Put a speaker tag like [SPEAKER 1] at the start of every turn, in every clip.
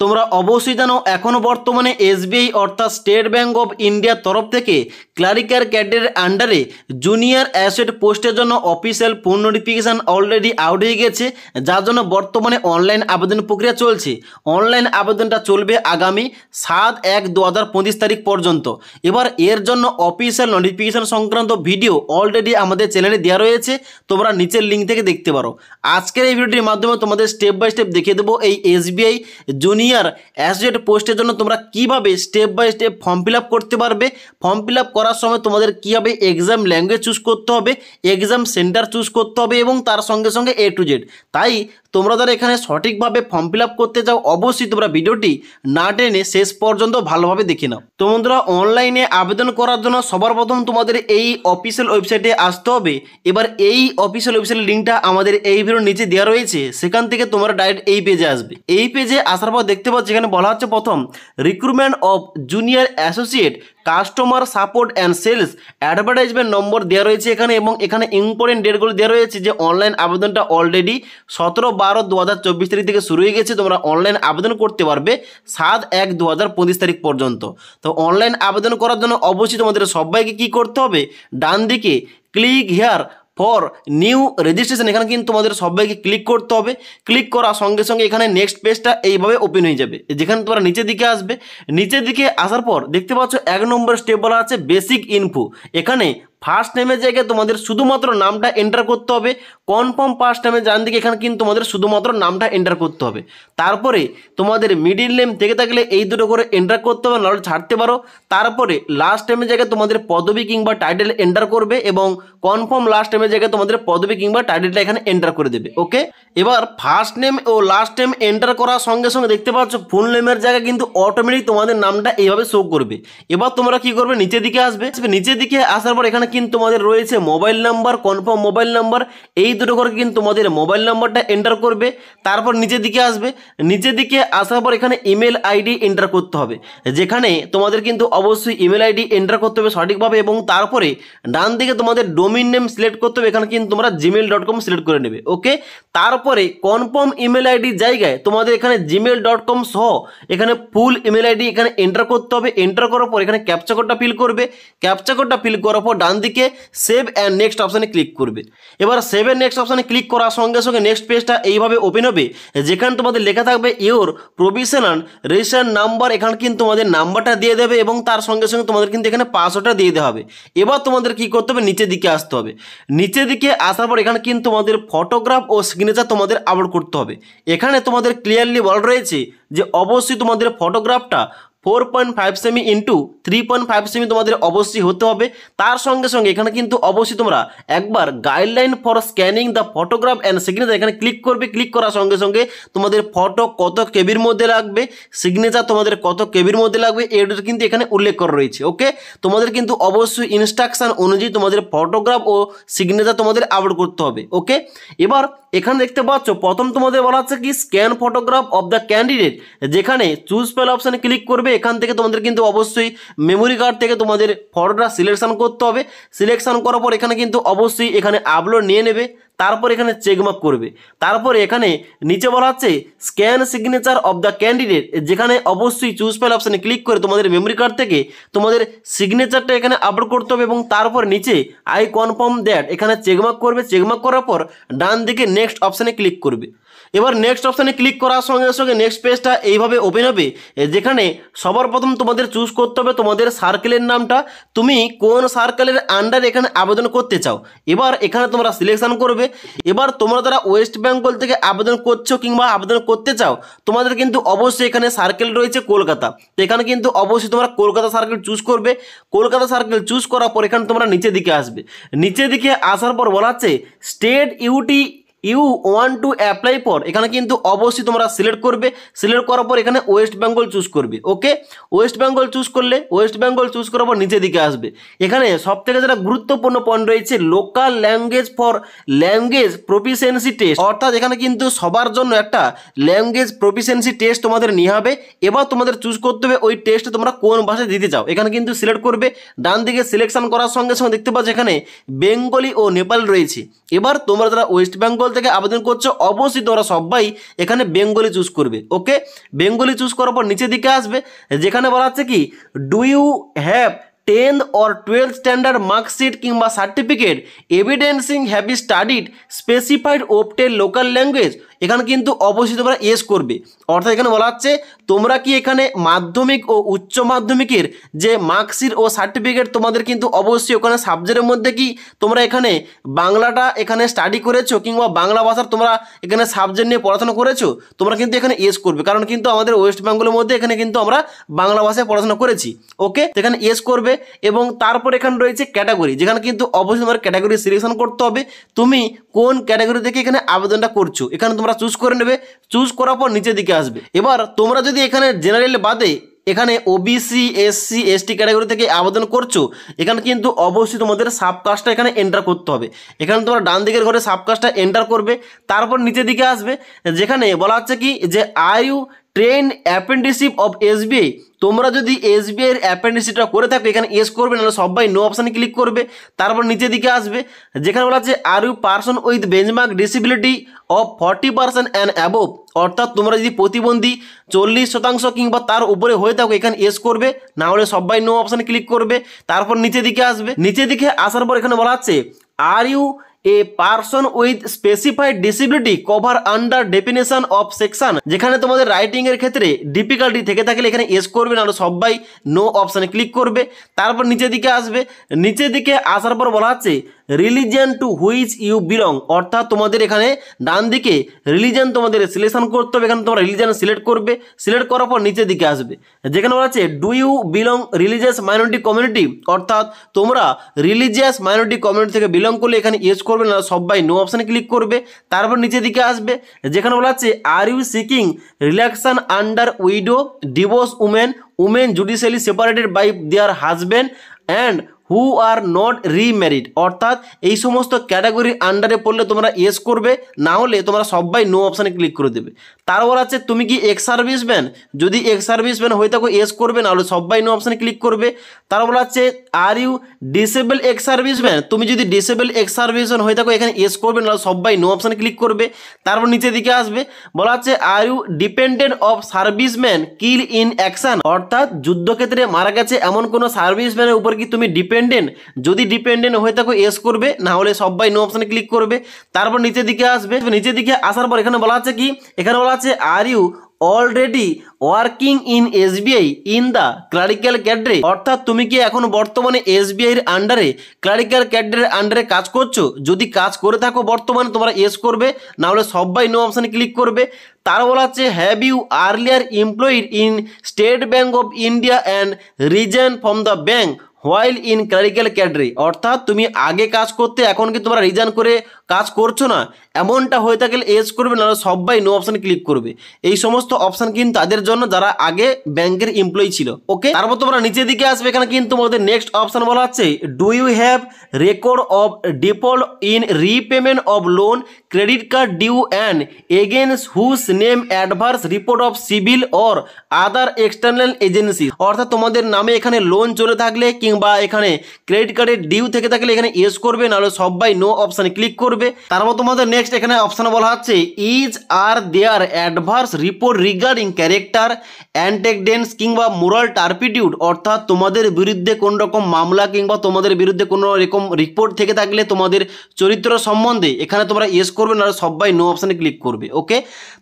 [SPEAKER 1] তোমরা অবশ্যই জানো এখনো বর্তমানে এসবিআই অর্থাৎ স্টেট ব্যাঙ্ক অফ ইন্ডিয়ার তরফ থেকে ক্লারিক্যাল ক্যাডারের আন্ডারে জুনিয়র অ্যাসোসিয়েট পোস্টের জন্য official phone notification already out হয়ে গেছে, যার জন্য বর্তমানে অনলাইন আবেদন প্রক্রিয়া চলছে। অনলাইন আবেদনটা চলবে আগামী 7/1/2025 তারিখ পর্যন্ত। এবার এর জন্য অফিসিয়াল নোটিফিকেশান সংক্রান্ত ভিডিও অলরেডি আমাদের চ্যানেলে দেওয়া রয়েছে, তোমরা নিচের লিঙ্ক থেকে দেখতে পারো। আজকের এই ভিডিওটির মাধ্যমে তোমাদের স্টেপ বাই স্টেপ দেখিয়ে দেবো এই এসবিআই জুনিয়র অ্যাসোসিয়েট পোস্টের জন্য তোমরা কিভাবে step by step form fill up করতে পারবে। ফর্ম ফিল আপ করার সময় তোমাদের কীভাবে এক্সাম ল্যাঙ্গুয়েজ চুজ করতে হবে, এক্সাম সেন্টার চুজ করতে হবে এবং তার সঙ্গে সঙ্গে A to Z। তাই তোমরা যারা এখানে সঠিকভাবে ফর্ম ফিল আপ করতে চাও অবশ্যই তোমরা ভিডিওটি না টেনে শেষ পর্যন্ত ভালোভাবে দেখে নাও। তো বন্ধুরা, অনলাইনে আবেদন করার জন্য সবার প্রথম তোমাদের এই অফিসিয়াল ওয়েবসাইটে আসতে হবে। এবার এই অফিসিয়াল ওয়েবসাইটের লিঙ্কটা আমাদের এই ভিডিওর নিচে দেওয়া রয়েছে, সেখান থেকে তোমরা ডাইরেক্ট এই পেজে আসবে। এই পেজে আসার পর দেখতে পাচ্ছ এখানে বলা হচ্ছে প্রথম recruitment of junior associate customer support and sales advertisement number দেওয়া রয়েছে এখানে, এবং এখানে ইম্পর্টেন্ট ডেটগুলো দেওয়া রয়েছে যে অনলাইন আবেদনটা অলরেডি 17/12/2024 তারিখ থেকে শুরু হয়ে গেছে। তোমরা অনলাইন আবেদন করতে পারবে 7/1/2025 তারিখ পর্যন্ত। তো অনলাইন আবেদন করার জন্য অবশ্যই তোমাদের সবাইকে কী করতে হবে, ডান দিকে click here for new registration, এখানে কিন্তু তোমাদের সবাইকে ক্লিক করতে হবে। ক্লিক করার সঙ্গে সঙ্গে এখানে নেক্সট পেজটা এইভাবে ওপেন হয়ে যাবে, যেখানে তোমরা নিচের দিকে আসবে। নিচের দিকে আসার পর দেখতে পাচ্ছ 1 নম্বর স্টেপ বলা আছে বেসিক ইনফো। এখানে ফার্স্ট নেমের জায়গায় তোমাদের শুধুমাত্র নামটা এন্টার করতে হবে। কনফার্ম ফার্স্ট নেমের ডান দিকে এখানে কিন্তু তোমাদের শুধুমাত্র নামটা এন্টার করতে হবে। তারপরে তোমাদের মিডিল নেম থেকে থাকলে এই দুটো করে এন্টার করতে হবে, নাহলে ছাড়তে পারো। তারপরে লাস্ট নেমের জায়গায় তোমাদের পদবি কিংবা টাইটেল এন্টার করবে এবং কনফার্ম লাস্ট নেমের জায়গায় তোমাদের পদবি কিংবা টাইটেলটা এখানে এন্টার করে দেবে। ওকে, এবার ফার্স্ট নেম ও লাস্ট নেম এন্টার করার সঙ্গে সঙ্গে দেখতে পাচ্ছ ফুল নেমের জায়গায় কিন্তু অটোমেটিক তোমাদের নামটা এইভাবে শো করবে। এবার তোমরা কি করবে, নিচের দিকে আসবে। নিচের দিকে আসার পর এখানে কিন্তু তোমাদের রয়েছে mobile number, confirm mobile number, এই দুটো করে কিন্তু তোমাদের মোবাইল নাম্বারটা এন্টার করবে। তারপর নিচের দিকে আসবে। নিচের দিকে আসার পর এখানে ইমেল আইডি এন্টার করতে হবে, যেখানে তোমাদের কিন্তু অবশ্যই ইমেল আইডি এন্টার করতে হবে সঠিকভাবে, এবং তারপরে ডান দিকে তোমাদের ডোমেইন নেম সিলেক্ট করতে হবে, এখানে কিন্তু তোমরা gmail.com সিলেক্ট করে নেবে। ওকে, তারপরে কনফার্ম ইমেল আইডির জায়গায় তোমাদের এখানে gmail.com সহ এখানে ফুল ইমেল আইডি এখানে এন্টার করতে হবে। এন্টার করার পর এখানে ক্যাপচা কোডটা ফিল করবে। ক্যাপচা কোডটা ফিল করার পর ডান দিকে সেভ অ্যান্ড নেক্সট অপশানে ক্লিক করবে। এবার সেভ অ্যান্ড নেক্সট অপশানে ক্লিক করার সঙ্গে সঙ্গে নেক্সট পেজটা এইভাবে ওপেন হবে, যেখানে তোমাদের লেখা থাকবে ইওর প্রভিশনাল রেজিস্ট্রেশন নাম্বার। এখানে কিন্তু তোমাদের নাম্বারটা দিয়ে দেবে এবং তার সঙ্গে সঙ্গে তোমাদের কিন্তু এখানে পাসওয়ার্ডটা দিয়ে দেওয়া হবে। এবার তোমাদের কি করতে হবে, নিচের দিকে আসতে হবে। নিচের দিকে আসার পর এখানে কিন্তু তোমাদের ফটোগ্রাফ ও সিগনেচার তোমাদের আপলোড করতে হবে। এখানে তোমাদের ক্লিয়ারলি বলা রয়েছে যে অবশ্যই তোমাদের ফটোগ্রাফটা 4.5 সেমি ইন্টু 3.5 সেমি তোমাদের অবশ্যই হতে হবে। তার সঙ্গে সঙ্গে এখানে কিন্তু অবশ্যই তোমরা একবার guideline for scanning the photograph and signature এখানে ক্লিক করবে। ক্লিক করার সঙ্গে সঙ্গে তোমাদের ফটো কত কেবির মধ্যে লাগবে, সিগনেচার তোমাদের কত কেবির মধ্যে লাগবে, এটা কিন্তু এখানে উল্লেখ করা রয়েছে। ওকে, তোমাদের কিন্তু অবশ্যই ইনস্ট্রাকশন অনুযায়ী তোমাদের ফটোগ্রাফ ও সিগনেচার তোমাদের আপলোড করতে হবে। ওকে, এবার এখানে দেখতে পাচ্ছ প্রথম তোমাদের বলা হচ্ছে কি scan photograph of the candidate, যেখানে চুজ ফাইল অপশানে ক্লিক করবে। এখান থেকে তোমাদের কিন্তু অবশ্যই মেমোরি কার্ড থেকে তোমাদের ফটোটা সিলেকশন করতে হবে। সিলেকশন করার পর এখানে কিন্তু অবশ্যই এখানে আপলোড নিয়ে নেবে। তারপর এখানে চেকমার্ক করবে। তারপরে এখানে নিচে বলা হচ্ছে scan signature of the candidate, যেখানে অবশ্যই চুজ ফাইল অপশানে ক্লিক করে তোমাদের মেমোরি কার্ড থেকে তোমাদের সিগনেচারটা এখানে আপলোড করতে হবে, এবং তারপর নিচে আই কনফার্ম দ্যাট এখানে চেকমার্ক করবে। চেকমার্ক করার পর ডান দিকে নেক্সট অপশানে ক্লিক করবে। এবার নেক্সট অপশানে ক্লিক করার সঙ্গে সঙ্গে নেক্সট পেজটা এইভাবে ওপেন হবে, যেখানে সবার প্রথম তোমাদের চুজ করতে হবে তোমাদের সার্কেলের নামটা, তুমি কোন সার্কেলের আন্ডারে এখানে আবেদন করতে চাও। এবার এখানে তোমরা সিলেকশন করবে। এবার তোমরা যারা ওয়েস্ট বেঙ্গল থেকে আবেদন করছো কিংবা আবেদন করতে চাও, তোমাদের কিন্তু অবশ্যই এখানে সার্কেল রয়েছে কলকাতা। তো এখানে কিন্তু অবশ্যই তোমরা কলকাতা সার্কেল চুজ করবে। কলকাতা সার্কেল চুজ করার পর এখানে তোমরা নিচের দিকে আসবে। নিচের দিকে আসার পর বলা হচ্ছে state you want to apply for, এখানে কিন্তু অবশ্যই তোমরা সিলেক্ট করবে। সিলেক্ট করার পর এখানে ওয়েস্ট বেঙ্গল চুজ করবে। ওকে, ওয়েস্ট বেঙ্গল চুজ করলে ওয়েস্ট বেঙ্গল চুজ করার পর নিচের দিকে আসবে। এখানে সবথেকে যেটা গুরুত্বপূর্ণ পয়েন্ট রয়েছে local language for language proficiency test, অর্থাৎ এখানে কিন্তু সবার জন্য একটা ল্যাঙ্গুয়েজ প্রফিসিয়েন্সি টেস্ট তোমাদের নিয়ে হবে। এবার তোমাদের চুজ করতে হবে ওই টেস্টে তোমরা কোন ভাষায় দিতে চাও। এখানে কিন্তু সিলেক্ট করবে। ডান দিকে সিলেকশন করার সঙ্গে সঙ্গে দেখতে পাচ্ছ এখানে বেঙ্গলি ও নেপাল রয়েছে। এবার তোমরা যারা ওয়েস্ট বেঙ্গল বেঙ্গল থেকে আবেদন করছো অবশ্যই তোমরা সবাই এখানে বেঙ্গলি চুজ করবে। ওকে, বেঙ্গলি চুজ করার পর নিচের দিকে আসবে, যেখানে বলা হচ্ছে কি do you have 10th or 12th standard marksheet কিংবা certificate evidencing have you studied specified ওপটেল লোকাল ল্যাঙ্গুয়েজ। এখানে কিন্তু অবশ্যই তোমরা ইয়েস করবে। অর্থাৎ এখানে বলা হচ্ছে তোমরা কি এখানে মাধ্যমিক ও উচ্চ মাধ্যমিকের যে মার্কশিট ও সার্টিফিকেট তোমাদের কিন্তু অবশ্যই ওখানে সাবজেক্টের মধ্যে কি তোমরা এখানে বাংলাটা এখানে স্টাডি করেছো কিংবা বাংলা ভাষার তোমরা এখানে সাবজেক্ট নিয়ে পড়াশোনা করেছো, তোমরা কিন্তু এখানে ইয়েস করবে। কারণ কিন্তু আমাদের ওয়েস্ট বেঙ্গলের মধ্যে এখানে কিন্তু আমরা বাংলা ভাষায় পড়াশোনা করেছি। ওকে, এখানে ইয়েস করবে। এবং তারপর এখানে রয়েছে ক্যাটাগরি, যেখানে কিন্তু অবশ্যই তোমার ক্যাটাগরি সিলেকশন করতে হবে। তুমি কোন ক্যাটাগরি থেকে এখানে আবেদনটা করছো এখানে তোমরা চুজ করে নেবে। চুজ করার পর নিচের দিকে আসবে। এবার তোমরা যদি এখানে জেনারেল বাদে এখানে ওবিসি এসসি এসটি ক্যাটাগরি থেকে আবেদন করছো, এখানে কিন্তু অবশ্যই তোমাদের সাবকাস্টটা এখানে এন্টার করতে হবে। এখানে তোমরা ডান দিকের ঘরে সাবকাস্টটা এন্টার করবে। তারপর নিচের দিকে আসবে, যেখানে বলা হচ্ছে কি যে are you train apprenticeship of SBI. তোমরা যদি এসবিআইয়ের অ্যাপ্রেন্টিসশিপটা করে থাকো এখানে ইয়েস করবে, নাহলে সবাই নো অপশানে ক্লিক করবে। তারপর নিচের দিকে আসবে, যেখানে বলা হচ্ছে are you person with benchmark disability of 40% and above. অর্থাৎ তোমরা যদি প্রতিবন্ধী 40% কিংবা তার উপরে হয়ে থাকো এখানে ইয়েস করবে, না হলে সবাই নো অপশানে ক্লিক করবে। তারপর নিচের দিকে আসবে। নিচের দিকে আসার পর এখানে বলা হচ্ছে are you a person with specified disability cover under definition of section. যেখানে তোমাদের রাইটিং এর ক্ষেত্রে ডিফিকাল্টি থেকে থাকলে এখানে ইয়েস করবে, নাহলে সবাই নো অপশানে ক্লিক করবে। তারপর নিচের দিকে আসবে। নিচের দিকে আসার পর বলা হচ্ছে religion to which you belong. অর্থাৎ তোমাদের এখানে ডান দিকে রিলিজিয়ান তোমাদের সিলেকশন করতে হবে। এখানে তোমরা রিলিজিয়ান সিলেক্ট করবে। সিলেক্ট করার পর নিচের দিকে আসবে, যেখানে বলা হচ্ছে do you belong religious minority community. অর্থাৎ তোমরা রিলিজিয়াস মাইনরিটি কমিউনিটি থেকে বিলং করলে এখানে ইয়েস করবে, না সবাই নো অপশানে ক্লিক করবে। তারপর নিচের দিকে আসবে, যেখানে বলা হচ্ছে are you seeking relaxation under widow divorce women judicially separated by their husband and who are not remarried. অর্থাৎ এই সমস্ত ক্যাটাগরির আন্ডারে পড়লে তোমরা ইয়েস করবে, না হলে তোমরা সবাই নো অপশানে ক্লিক করে দেবে। তারপর আছে তুমি কি এক্স সার্ভিসম্যান, যদি এক্স সার্ভিসম্যান হয়ে থাকো ইয়েস করবে, না হলে সবাই নো অপশানে ক্লিক করবে। তারপর আছে are you disable ex serviceman, তুমি যদি ডিসেবল এক্স সার্ভিসম্যান হয়ে থাকো এখানে ইয়েস করবে, না হলে সবাই নো অপশানে ক্লিক করবে। তারপর নিচের দিকে আসবে, বলা হচ্ছে are you dependent of serviceman kill in action. অর্থাৎ যুদ্ধক্ষেত্রে মারা গেছে এমন কোনো সার্ভিসম্যানের উপর কি তুমি ডিপেন্ডেন্ট, যদি ডিপেন্ডেন্ট হয়ে থাকো ইয়েস করবে, না হলে সবাই নো অপশানে ক্লিক করবে। তারপর নিচের দিকে আসবে। নিচের দিকে আসার পর এখানে বলা আছে কি, এখানে বলা আছে are you already working in SBI in the clerical cadre. অর্থাৎ তুমি কি এখন বর্তমানে এসবিআই এর আন্ডারে ক্লারিক্যাল ক্যাডরের আন্ডারে কাজ করছো, যদি কাজ করে থাকো বর্তমানে তোমরা ইয়েস করবে, না হলে সবাই নো অপশানে ক্লিক করবে। তার বলা হচ্ছে have you earlier employed in State Bank of India and resign from the bank while in clerical cadre. অর্থাৎ তুমি আগে কাজ করতে এখন কি তোমরা রিজাইন করে কাজ করছো না, এমনটা হয়ে থাকলে এজ করবে, নাহলে সবাই নো অপশানে ক্লিক করবে। এই সমস্ত অপশান কিন্তু তাদের জন্য যারা আগে ব্যাংকের এমপ্লয়ি ছিল। ওকে, তারপর তোমরা নিচের দিকে আসবে। এখানে কিন্তু তোমাদের নেক্সট অপশান বলা হচ্ছে do you have record of default in repayment of loan credit card due and against whose name adverse report of CIBIL or other external agency. অর্থাৎ তোমাদের নামে এখানে লোন চলে থাকলে কিংবা এখানে ক্রেডিট কার্ডের ডিউ থেকে থাকলে এখানে ইয়েস করবে, নাহলে সবাই নো অপশানে ক্লিক করবে। তারপর তোমাদের নেক্সট এখানে অপশান বলা হচ্ছে is are there adverse report regarding character antecedents কিংবা মোরাল টার্পিটিউড। অর্থাৎ তোমাদের বিরুদ্ধে কোন রকম মামলা কিংবা তোমাদের বিরুদ্ধে কোনো রকম রিপোর্ট থেকে থাকলে তোমাদের চরিত্র সম্বন্ধে এখানে তোমরা ইয়েস করবে, নাহলে সবাই নো অপশানে ক্লিক করবে। ওকে,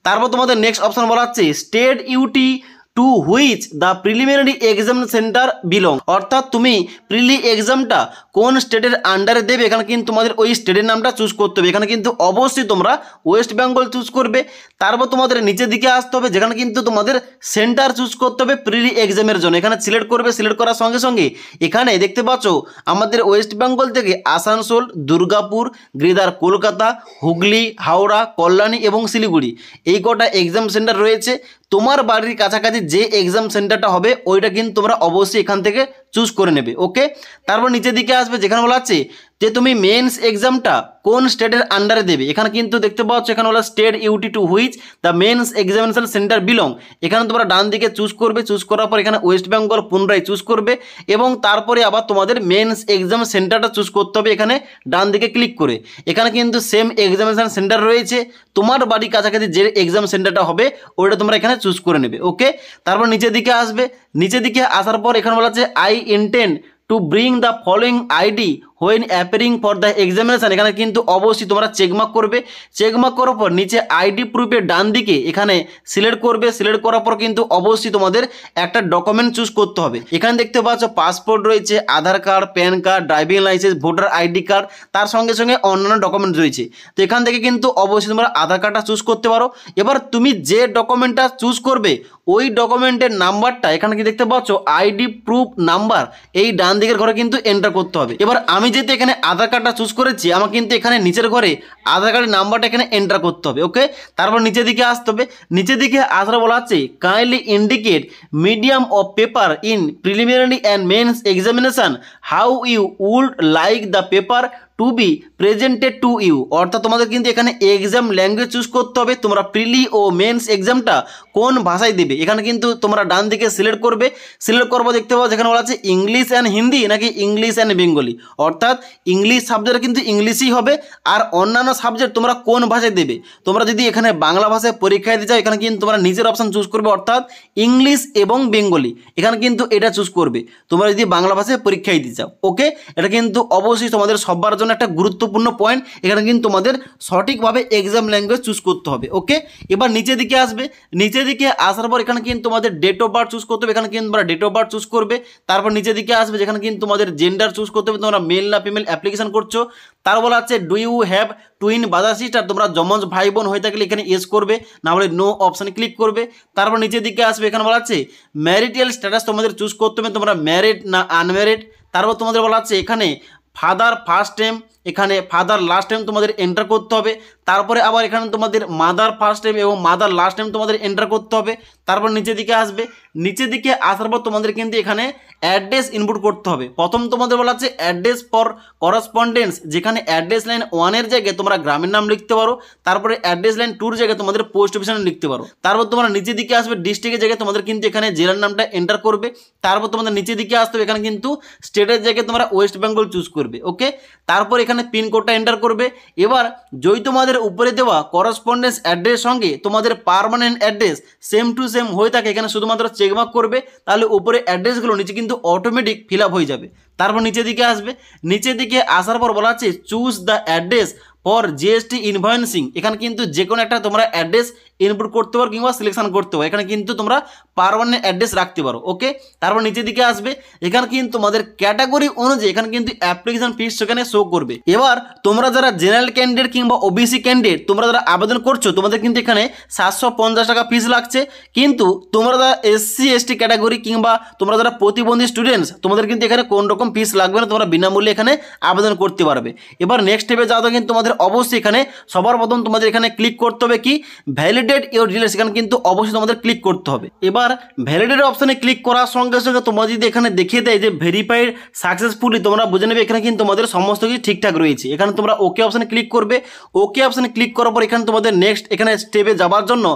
[SPEAKER 1] তারপর তোমাদের নেক্সট অপশান বলা হচ্ছে state UT to which the preliminary exam centre belong. অর্থাৎ তুমি প্রিলি এক্সামটা কোন স্টেটের আন্ডারে দেবে এখানে কিন্তু তোমাদের ওই স্টেটের নামটা চুজ করতে হবে। এখানে কিন্তু অবশ্যই তোমরা ওয়েস্ট বেঙ্গল চুজ করবে। তারপর তোমাদের নিচের দিকে আসতে হবে, যেখানে কিন্তু তোমাদের সেন্টার চুজ করতে হবে প্রিলি এক্সামের জন্য। এখানে সিলেক্ট করবে। সিলেক্ট করার সঙ্গে সঙ্গে এখানে দেখতে পাচ্ছ আমাদের ওয়েস্ট বেঙ্গল থেকে আসানসোল, দুর্গাপুর, গ্রেদার কলকাতা, হুগলি, হাওড়া, কল্যাণী এবং শিলিগুড়ি এই কটা এক্সাম সেন্টার রয়েছে। তোমার বাড়ির কাছাকাছি যে এক্সাম সেন্টারটা হবে ওইটা কিন্তু তোমরা অবশ্যই এখান থেকে চুজ করে নেবে। ওকে, তারপর নিচের দিকে আসবে, যেখানে বলা আছে যে তুমি মেন্স এক্সামটা কোন স্টেটের আন্ডারে দেবে। এখানে কিন্তু দেখতে পাচ্ছ এখানে বলা state UT to which the mains examination centre belong. এখানে তোমরা ডান দিকে চুজ করবে, চুজ করার পর এখানে ওয়েস্ট বেঙ্গল পুনরায় চুজ করবে এবং তারপরে আবার তোমাদের মেন্স এক্সাম সেন্টারটা চুজ করতে হবে এখানে ডান দিকে ক্লিক করে। এখানে কিন্তু সেম এক্সামিনেশন সেন্টার রয়েছে, তোমার বাড়ির কাছাকাছি যে এক্সাম সেন্টারটা হবে ওইটা তোমরা এখানে চুজ করে নেবে। ওকে, তারপর নিচের দিকে আসবে, নিচের দিকে আসার পর এখানে বলা আছে I intend to bring the following ID when appearing for the examination. এখানে কিন্তু অবশ্যই তোমরা চেকমার্ক করবে, চেকমার্ক করার পর নিচে আইডি প্রুফের ডান দিকে এখানে সিলেক্ট করবে, সিলেক্ট করার পর কিন্তু অবশ্যই তোমাদের একটা ডকুমেন্ট চুজ করতে হবে। এখানে দেখতে পাচ্ছ পাসপোর্ট রয়েছে, Aadhaar card, PAN card, driving licence, voter ID card, তার সঙ্গে সঙ্গে অন্যান্য ডকুমেন্ট রয়েছে। তো এখান থেকে কিন্তু অবশ্যই তোমরা আধার কার্ডটা চুজ করতে পারো। এবার তুমি যে ডকুমেন্টটা চুজ করবে ওই ডকুমেন্টের নাম্বারটা এখানে কি দেখতে পাচ্ছ আইডি প্রুফ নাম্বার এই ডান দিকের ঘরে কিন্তু এন্টার করতে হবে। এবার আমি যেহেতু এখানে আধার কার্ডটা চুজ করেছি আমার কিন্তু এখানে নিচের ঘরে আধার কার্ডের নাম্বারটা এখানে এন্টার করতে হবে। ওকে, তারপর নিচের দিকে আসতে হবে, নিচের দিকে আসার বলা আছে kindly indicate medium of paper in preliminary and mains examination how you would like the paper to be presented to you. অর্থাৎ তোমাদের কিন্তু এখানে এক্সাম ল্যাঙ্গুয়েজ চুজ করতে হবে, তোমরা প্রিলি ও মেন্স এক্সামটা কোন ভাষায় দেবে। এখানে কিন্তু তোমরা ডান দিকে সিলেক্ট করবে, সিলেক্ট করবো দেখতে পাবো যেখানে বলা আছে ইংলিশ অ্যান্ড হিন্দি নাকি ইংলিশ অ্যান্ড বেঙ্গলি। অর্থাৎ ইংলিশ সাবজেক্ট কিন্তু ইংলিশই হবে, আর অন্যান্য সাবজেক্ট তোমরা কোন ভাষায় দেবে। তোমরা যদি এখানে বাংলা ভাষায় পরীক্ষা দিতে চাও এখানে কিন্তু তোমরা নিজের অপশান চুজ করবে, অর্থাৎ ইংলিশ এবং বেঙ্গলি এখানে কিন্তু এটা চুজ করবে তোমরা যদি বাংলা ভাষায় পরীক্ষা দিতে চাও। ওকে, এটা কিন্তু অবশ্যই তোমাদের সবার জন্য একটা গুরুত্বপূর্ণ পয়েন্ট, এখানে কিন্তু তোমাদের সঠিকভাবে এক্সাম ল্যাঙ্গুয়েজ চুজ করতে হবে। ওকে, এবার নিচের দিকে আসবে, নিচের দিকে আসার পর এখানে কিন্তু তোমাদের ডেট অফ বার্থ চুজ করতে হবে, এখানে কিন্তু তোমরা ডেট অফ বার্থ চুজ করবে। তারপর নিচের দিকে আসবে যেখানে কিন্তু তোমাদের জেন্ডার চুজ করতে হবে, তোমরা মেল না ফিমেল অ্যাপ্লিকেশন করছো। তার বলা আছে do you have twin brother sister, তোমরা যমজ ভাই বোন হয়ে থাকলে এখানে ইয়েস করবে, না হলে নো অপশানে ক্লিক করবে। তারপর নিচের দিকে আসবে এখানে বলা আছে ম্যারিটাল স্ট্যাটাস তোমাদের চুজ করতে হবে, তোমরা ম্যারিড না আনম্যারিড। তারপর তোমাদের বলা আছে এখানে ফাদার ফার্স্ট নেম, এখানে ফাদার লাস্ট নেম তোমাদের এন্টার করতে হবে। তারপরে আবার এখানে তোমাদের মাদার ফার্স্ট নেম এবং মাদার লাস্ট নেম তোমাদের এন্টার করতে হবে। তারপর নিচের দিকে আসবে, নিচের দিকে আসার পর তোমাদের কিন্তু এখানে অ্যাড্রেস ইনপুট করতে হবে। প্রথম তোমাদের বলা আছে অ্যাড্রেস ফর করসপন্ডেন্স, যেখানে অ্যাড্রেস লাইন 1-এর জায়গায় তোমরা গ্রামের নাম লিখতে পারো, তারপরে অ্যাড্রেস লাইন 2-এর জায়গায় তোমাদের পোস্ট অফিসের নাম লিখতে পারো। তারপর তোমরা নিচের দিকে আসবে ডিস্ট্রিক্টের জায়গায় তোমাদের কিন্তু এখানে জেলার নামটা এন্টার করবে। তারপর তোমাদের নিচের দিকে আসতে হবে, এখানে কিন্তু স্টেটের জায়গায় তোমরা ওয়েস্ট বেঙ্গল চুজ করবে। ওকে, তারপর এখানে পিনকোডটা এন্টার করবে। এবার যদি তোমাদের উপরে দেওয়া করসপন্ডেন্স অ্যাড্রেস সঙ্গে তোমাদের permanent address same to same হয়ে থাকে এখানে শুধুমাত্র চেকমার্ক করবে, তাহলে উপরে অ্যাড্রেসগুলো নিচে কিন্তু অটোমেটিক ফিল আপ হয়ে যাবে। তারপর নিচের দিকে আসবে, নিচের দিকে আসার পর বলা আছে choose the address for GST invoicing. এখানে কিন্তু যে কোনো একটা তোমরা অ্যাড্রেস ইনপুট করতে পারো কিংবা সিলেকশন করতে পারো, এখানে কিন্তু তোমরা পার্মানেন্ট অ্যাড্রেস রাখতে পারো। ওকে, তারপর নিচের দিকে আসবে, এখানে কিন্তু তোমাদের ক্যাটাগরি অনুযায়ী এখানে কিন্তু অ্যাপ্লিকেশন ফিস সেখানে শো করবে। এবার তোমরা যারা জেনারেল ক্যান্ডিডেট কিংবা ওবিসি ক্যান্ডিডেট তোমরা যারা আবেদন করছো তোমাদের কিন্তু এখানে 750 টাকা ফিস লাগছে, কিন্তু তোমরা যারা এসসি এসটি ক্যাটাগরি কিংবা তোমরা যারা প্রতিবন্ধী স্টুডেন্টস তোমাদের কিন্তু এখানে কোন রকম ফিস লাগবে না, তোমরা বিনামূল্যে এখানে আবেদন করতে পারবে। এবার নেক্সট স্টেপে যাওয়া কিন্তু তোমাদের অবশ্যই এখানে সবার প্রথম তোমাদের এখানে ক্লিক করতে হবে কি ভ্যালিডেট ইওর ডিটেইলস, এখানে কিন্তু অবশ্যই তোমাদের ক্লিক করতে হবে। এবার ভ্যালিডেট অপশনে ক্লিক করার সঙ্গে সঙ্গে তোমরা যদি এখানে দেখিয়ে দেয় যে ভেরিফাইড সাকসেসফুলি, তোমরা বুঝে নেবে এখানে কিন্তু তোমাদের সমস্ত কিছু ঠিকঠাক রয়েছে। এখানে তোমরা ওকে অপশনে ক্লিক করবে, ওকে অপশনে ক্লিক করার পর এখানে তোমাদের নেক্সট এখানে স্টেপে যাওয়ার জন্য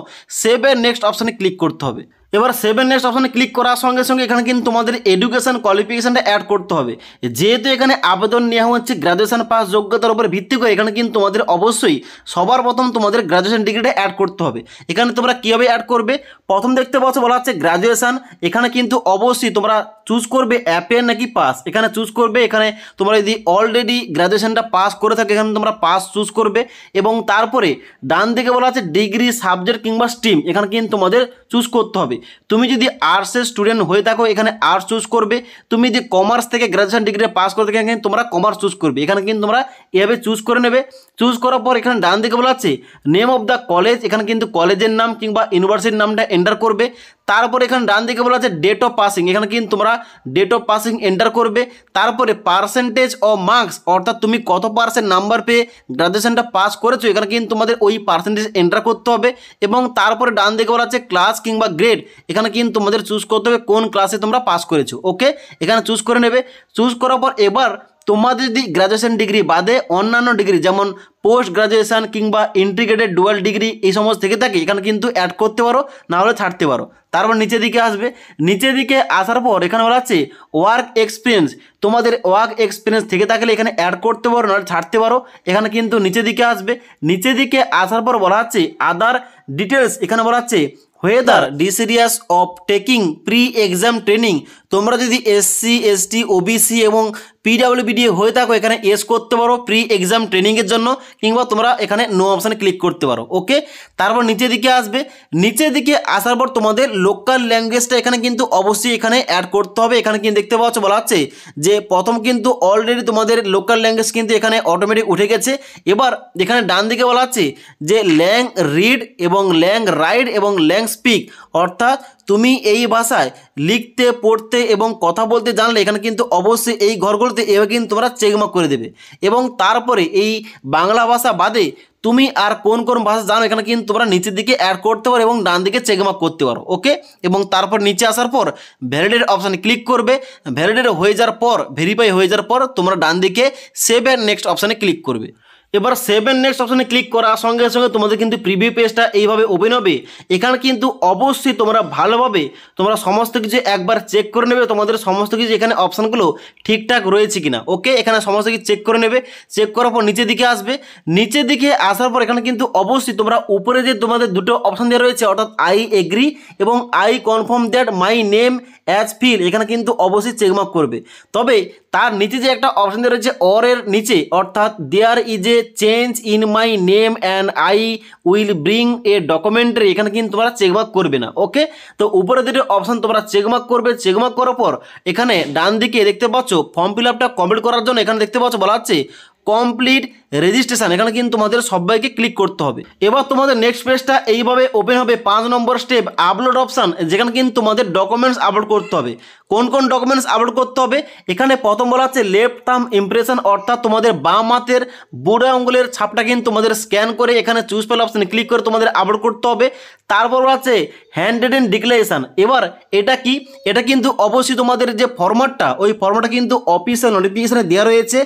[SPEAKER 1] সেভ এর নেক্সট অপশনে ক্লিক করতে হবে। এবার সেভেন নেক্সট অপশনে ক্লিক করার সঙ্গে সঙ্গে এখানে কিন্তু তোমাদের এডুকেশন কোয়ালিফিকেশনটা অ্যাড করতে হবে। যেহেতু এখানে আবেদন নেওয়া হচ্ছে গ্র্যাজুয়েশন পাস যোগ্যতার উপরে ভিত্তি করে, এখানে কিন্তু তোমাদের অবশ্যই সবার প্রথম তোমাদের গ্র্যাজুয়েশন ডিগ্রিটা অ্যাড করতে হবে। এখানে তোমরা কীভাবে অ্যাড করবে, প্রথম দেখতে পাচ্ছ বলা হচ্ছে গ্র্যাজুয়েশন, এখানে কিন্তু অবশ্যই তোমরা চুজ করবে অ্যাপের নাকি পাস, এখানে চুজ করবে। এখানে তোমরা যদি অলরেডি গ্র্যাজুয়েশনটা পাস করে থাকে এখানে তোমরা পাস চুজ করবে, এবং তারপরে ডান দিকে বলা আছে ডিগ্রি সাবজেক্ট কিংবা স্ট্রিম, এখানে কিন্তু তোমাদের চুজ করতে হবে। তুমি যদি আর্টসের স্টুডেন্ট হয়ে থাকো এখানে আর্টস চুজ করবে, তুমি যদি কমার্স থেকে গ্র্যাজুয়েশন ডিগ্রি পাস করে থাকো এখানে তোমরা কমার্স চুজ করবে। এখানে কিন্তু তোমরা এভাবে চুজ করে নেবে। চুজ করার পর এখানে ডান দিকে বলা আছে নেম অফ দ্য কলেজ, এখানে কিন্তু কলেজের নাম কিংবা ইউনিভার্সিটির নামটা এন্টার করবে। তারপর এখানে ডান দিকে বলা আছে ডেট অফ পাসিং, এখানে কিন্তু তোমরা ডেট অফ পাসিং এন্টার করবে। তারপরে পার্সেন্টেজ অফ মার্কস, অর্থাৎ তুমি কত পার্সেন্ট নাম্বার পেয়ে গ্র্যাজুয়েশনটা পাস করেছো এখানে কিন্তু তোমাদের ওই পার্সেন্টেজ এন্টার করতে হবে। এবং তারপরে ডান দিকে বলা আছে ক্লাস কিংবা গ্রেড, এখানে কিন্তু তোমাদের চুজ করতে হবে কোন ক্লাসে তোমরা পাস করেছো। ওকে, এখানে চুজ করে নেবে। চুজ করার পর এবার তোমাদের যদি গ্র্যাজুয়েশন ডিগ্রি বাদে অন্যান্য ডিগ্রি যেমন পোস্ট গ্রাজুয়েশন কিংবা ইন্টিগ্রেটেড ডুয়াল ডিগ্রি এই সমস্ত থেকে থাকে এখানে কিন্তু অ্যাড করতে পারো, না হলে ছাড়তে পারো। তারপর নিচের দিকে আসবে, নিচের দিকে আসার পর এখানে বলা আছে ওয়ার্ক এক্সপিরিয়েন্স। তোমাদের ওয়ার্ক এক্সপিরিয়েন্স থেকে থাকলে এখানে অ্যাড করতে পারো, নাহলে ছাড়তে পারো। এখানে কিন্তু নিচের দিকে আসবে, নিচের দিকে আসার পর বলা আছে আদার ডিটেলস। এখানে বলা আছে whether desirous of taking pre exam training. তোমরা যদি এসসি এসটি ওবিসি এবং পিডাব্লিউবিডি হয়ে থাকো এখানে এস করতে পারো প্রি এক্সাম ট্রেনিংয়ের জন্য, কিংবা তোমরা এখানে নো অপশানে ক্লিক করতে পারো। ওকে, তারপর নিচের দিকে আসবে, নিচের দিকে আসার পর তোমাদের লোকাল ল্যাঙ্গুয়েজটা এখানে কিন্তু অবশ্যই এখানে অ্যাড করতে হবে। এখানে কিন্তু দেখতে পাচ্ছ বলা আছে যে প্রথম কিন্তু অলরেডি তোমাদের লোকাল ল্যাঙ্গুয়েজ কিন্তু এখানে অটোমেটিক উঠে গেছে। এবার এখানে ডান দিকে বলা আছে যে ল্যাং রিড এবং ল্যাং রাইট এবং ল্যাং স্পিক, অর্থাৎ তুমি এই ভাষায় লিখতে পড়তে এবং কথা বলতে জানলে এখানে কিন্তু অবশ্যই এই ঘরগুলোতে এবার কিন্তু তোমরা চেকমার্ক করে দেবে। এবং তারপরে এই বাংলা ভাষা বাদে তুমি আর কোন কোন ভাষা জানো এখানে কিন্তু তোমরা নিচের দিকে অ্যাড করতে পারো এবং ডান দিকে চেকমার্ক করতে পারো। ওকে, এবং তারপর নিচে আসার পর ভ্যালিডেট অপশানে ক্লিক করবে। ভ্যালিডেট হয়ে যাওয়ার পর, ভেরিফাই হয়ে যাওয়ার পর তোমরা ডান দিকে সেভ অ্যান্ড নেক্সট অপশানে ক্লিক করবে। এবার সেভ অ্যান্ড নেক্সট অপশানে ক্লিক করার সঙ্গে সঙ্গে তোমাদের কিন্তু প্রিভিউ পেজটা এইভাবে ওপেন হবে। এখানে কিন্তু অবশ্যই তোমরা ভালোভাবে তোমরা সমস্ত কিছু একবার চেক করে নেবে, তোমাদের সমস্ত কিছু এখানে অপশানগুলো ঠিকঠাক রয়েছে কিনা। ওকে, এখানে সমস্ত কিছু চেক করে নেবে। চেক করার পর নিচের দিকে আসবে, নিচের দিকে আসার পর এখানে কিন্তু অবশ্যই তোমরা উপরে যে তোমাদের দুটো অপশান দেওয়া রয়েছে অর্থাৎ আই এগ্রি এবং I confirm that my name as fill, এখানে কিন্তু অবশ্যই চেকমার্ক করবে। তবে তার নিচে যে একটা অপশান দেওয়া রয়েছে অর এর নিচে, অর্থাৎ there is a change in my name and I will bring a documentary, এখানে কিন্তু তোমরা চেকমার্ক করবে না। ওকে, তো উপরে দুটো অপশান তোমরা চেকমার্ক করবে। চেকমার্ক করার পর এখানে ডান দিকে দেখতে পাচ্ছ ফর্ম ফিল আপটা কমপ্লিট করার জন্য এখানে দেখতে পাচ্ছ বলা আছে কমপ্লিট রেজিস্ট্রেশন, এখানে কিন্তু তোমাদের সবাইকে ক্লিক করতে হবে। এবার তোমাদের নেক্সট পেজটা এইভাবে ওপেন হবে। 5 নম্বর স্টেপ আপলোড অপশান, যেখানে কিন্তু তোমাদের ডকুমেন্টস আপলোড করতে হবে। কোন কোন ডকুমেন্টস আপলোড করতে হবে এখানে প্রথম বলা আছে লেফট থাম্ব ইমপ্রেশন, অর্থাৎ তোমাদের বাম হাতের বুড়ো আঙ্গুলের ছাপটা কিন্তু তোমাদের স্ক্যান করে এখানে চুজ ফাইল অপশানে ক্লিক করে তোমাদের আপলোড করতে হবে। তারপর বলা আছে হ্যান্ড রিটেন ডিক্লারেশন। এবার এটা কি, এটা কিন্তু অবশ্যই তোমাদের যে ফরম্যাটটা ওই ফরম্যাটটা কিন্তু অফিসিয়াল নোটিফিকেশনে দেওয়া রয়েছে।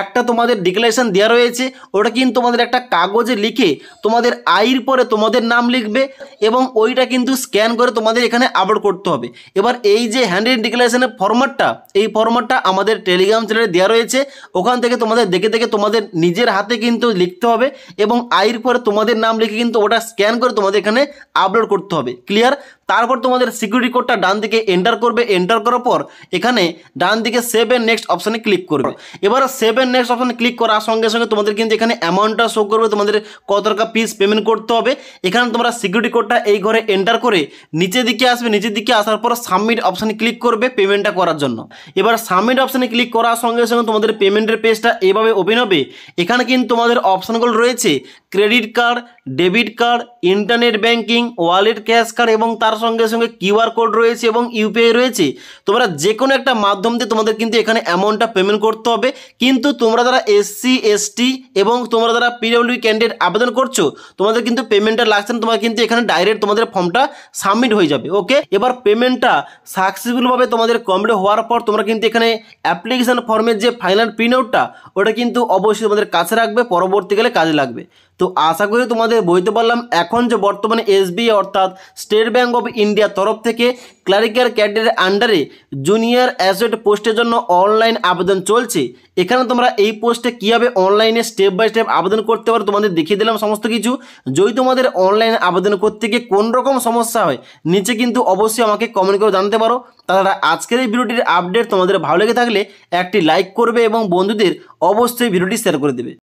[SPEAKER 1] একটা তোমাদের ডিক্লারেশন দেওয়া রয়েছে, ওটা কিন্তু তোমাদের একটা কাগজে লিখে তোমাদের আইর পরে তোমাদের নাম লিখবে এবং ওইটা কিন্তু স্ক্যান করে তোমাদের এখানে আপলোড করতে হবে। এবার এই যে হ্যান্ড রিটেন ডিক্লারেশনের ফরম্যাটটা, এই ফরম্যাটটা আমাদের টেলিগ্রাম চ্যানেলে দেওয়া রয়েছে। ওখান থেকে তোমাদের দেখে দেখে তোমাদের নিজের হাতে কিন্তু লিখতে হবে এবং আইর পরে তোমাদের নাম লিখে কিন্তু ওটা স্ক্যান করে তোমাদের এখানে আপলোড করতে হবে। ক্লিয়ার? তারপর তোমাদের সিকিউরিটি কোডটা ডান দিকে এন্টার করবে। এন্টার করার পর এখানে ডান দিকে সেভ এন্ড নেক্সট অপশানে ক্লিক করবে। এবার সেভ এন্ড নেক্সট অপশানে ক্লিক করার সঙ্গে সঙ্গে তোমাদের কিন্তু এখানে অ্যামাউন্টটা শো করবে, তোমাদের কত টাকা ফিস পেমেন্ট করতে হবে। এখানে তোমরা সিকিউরিটি কোডটা এই ঘরে এন্টার করে নিচের দিকে আসবে। নিচের দিকে আসার পর সাবমিট অপশানে ক্লিক করবে পেমেন্টটা করার জন্য। এবার সাবমিট অপশানে ক্লিক করার সঙ্গে সঙ্গে তোমাদের পেমেন্টের পেজটা এভাবে ওপেন হবে। এখানে কিন্তু তোমাদের অপশানগুলো রয়েছে credit card, debit card, internet banking, wallet cash card এবং তার সঙ্গে সঙ্গে কিউআর কোড রয়েছে এবং ইউপিআই রয়েছে। তোমরা যে কোনো একটা মাধ্যম দিয়ে তোমাদের কিন্তু এখানে অ্যামাউন্টটা পেমেন্ট করতে হবে। কিন্তু তোমরা যারা এসসি এসটি এবং তোমরা যারা পিডব্লিউ ক্যান্ডিডেট আবেদন করছো তোমাদের কিন্তু পেমেন্টটা লাগছে না, তোমার কিন্তু এখানে ডাইরেক্ট তোমাদের ফর্মটা সাবমিট হয়ে যাবে। ওকে, এবার পেমেন্টটা সাকসেসফুলভাবে তোমাদের কমপ্লিট হওয়ার পর তোমরা কিন্তু এখানে অ্যাপ্লিকেশন ফর্মের যে ফাইনাল প্রিন্ট আউটটা ওটা কিন্তু অবশ্যই তোমাদের কাছে রাখবে, পরবর্তীকালে কাজে লাগবে। তো আশা করি তোমাদের বলতে পারলাম এখন যে বর্তমানে এসবিআই অর্থাৎ স্টেট ব্যাঙ্ক অফ ইন্ডিয়ার তরফ থেকে ক্লারিক্যাল ক্যাডারের আন্ডারে জুনিয়র অ্যাসোসিয়েট পোস্টের জন্য অনলাইন আবেদন চলছে। এখানে তোমরা এই পোস্টে কীভাবে অনলাইনে স্টেপ বাই স্টেপ আবেদন করতে পারো তোমাদের দেখিয়ে দিলাম সমস্ত কিছু। যদি তোমাদের অনলাইনে আবেদন করতে গিয়ে কোন রকম সমস্যা হয় নিচে কিন্তু অবশ্যই আমাকে কমেন্ট করে জানাতে পারো। তাছাড়া আজকের এই ভিডিওটির আপডেট তোমাদের ভালো লেগে থাকলে একটি লাইক করবে এবং বন্ধুদের অবশ্যই ভিডিওটি শেয়ার করে দেবে।